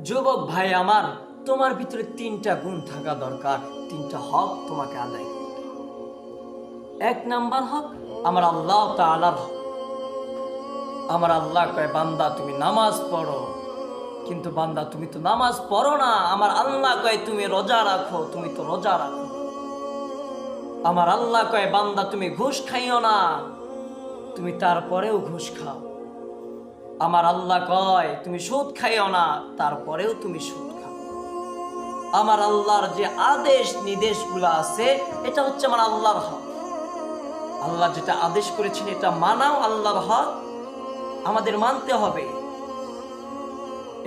যুবক ভাই আমার, তোমার ভিতরে তিনটা গুণ থাকা দরকার, তিনটা হক তোমাকে আদায় করতে। এক নাম্বার হক আমার আল্লাহ তাআলার হক। আমার আল্লাহ কয় বান্দা তুমি নামাজ পড়ো, কিন্তু বান্দা তুমি তো নামাজ পড়ো না। আমার আল্লাহ কয় তুমি রোজা রাখো, তুমি তো রোজা রাখো। আমার আল্লাহ কয় বান্দা তুমি ঘুষ খাইও না, তুমি তারপরেও ঘুষ খাও। আমার আল্লাহ কয় তুমি সুদ খাইও না, তারপরেও তুমি সুদ খাও। আমার আল্লাহর যে আদেশ নির্দেশগুলো আছে, এটা হচ্ছে আমার আল্লাহর হক। আল্লাহ যেটা আদেশ করেছেন এটা মানাও আল্লাহর হক, আমাদের মানতে হবে।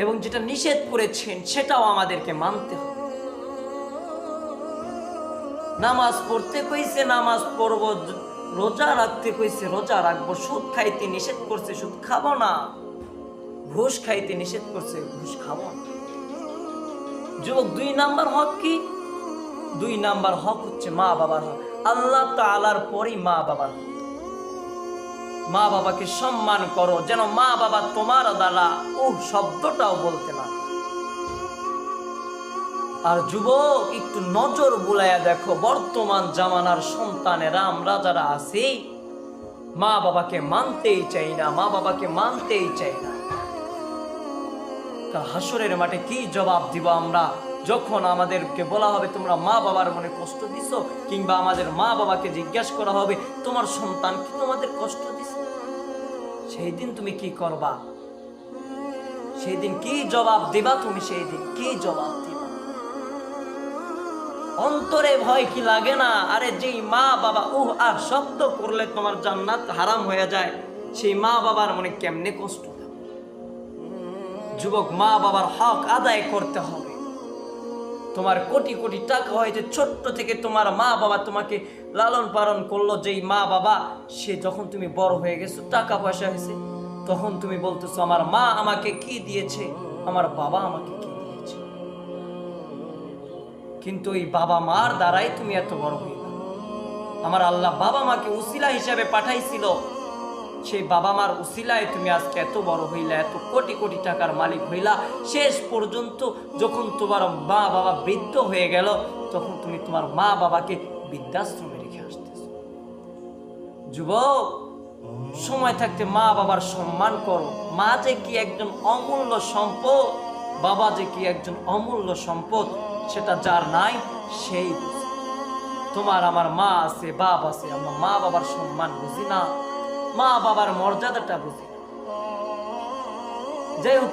এবং যেটা নিষেধ করেছেন সেটাও আমাদেরকে মানতে হবে। নামাজ পড়তে কইছে নামাজ পড়বো, রোজা রাখতে কইছে রোজা রাখবো, সুদ খাইতে নিষেধ করছে সুদ খাবো না, ঘুষ খাইতে নিষেধ করছে ঘুষ খাবো না। যুবক, দুই নাম্বার হক কি? দুই নাম্বার হক হচ্ছে মা বাবার হক। আল্লাহ তাআলার পরই মা বাবার হক। মা বাবাকে সম্মান করো, যেন মা বাবা তোমার দ্বারা শব্দটাও বলতে না। আর যুবক, একটু নজর বুলাইয়া দেখো, বর্তমান জামানার সন্তানেরা আমরা যারা আছি, মা বাবাকে মানতেই চাই না, মা বাবাকে মানতেই চাই না। হাসরের মাঠে কি জবাব দিব আমরা যখন আমাদেরকে বলা হবে তোমরা মা বাবার মনে কষ্ট দিছো, কিংবা আমাদের মা বাবাকে জিজ্ঞাসা করা হবে তোমার সন্তান কি তোমাদের কষ্ট দিছে? সেই দিন তুমি কি করবা? সেই দিন কি জবাব দিবা? তুমি সেই দিন কি জবাব দিবা? অন্তরে ভয় কি লাগে না? আরে যেই মা বাবা আর শব্দ করলে তোমার জান্নাত হারাম হয়ে যায়, সেই মা বাবার মনে কেমনে কষ্ট? যুবক, মা বাবার হক আদায় করতে হবে। তোমার কোটি কোটি টাকা হয়েছে, ছোট্ট থেকে তোমার মা বাবা তোমাকে লালন পালন করলো। যেই মা বাবা সে যখন তুমি বড় হয়ে গেছো, টাকা পয়সা হয়েছে, তখন তুমি বলতেছো আমার মা আমাকে কি দিয়েছে, আমার বাবা আমাকে কি দিয়েছে। কিন্তু ওই বাবা মার দ্বারাই তুমি এত বড় হইলা। আমার আল্লাহ বাবা মাকে উসিলা হিসাবে পাঠাইছিল, সেই বাবা মার উসিলায় তুমি আজকে এত বড় হইলা, এত কোটি কোটি টাকার মালিক হইলা। শেষ পর্যন্ত যখন তোমার মা বাবা বৃদ্ধ হয়ে গেল, তখন তুমি তোমার মা বাবাকে বৃদ্ধাশ্রমে রেখে আসতেছ। যুবক, সময় থাকতে মা বাবার সম্মান করো। মা যে কি একজন অমূল্য সম্পদ, বাবা যে কি একজন অমূল্য সম্পদ, সেটা যার নাই সেই বুঝে। তোমার আমার মা আছে, বাপ আছে, আমরা মা বাবার সম্মান বুঝি না, মা বাবার মর্যাদাটা বুঝি। যাই হোক,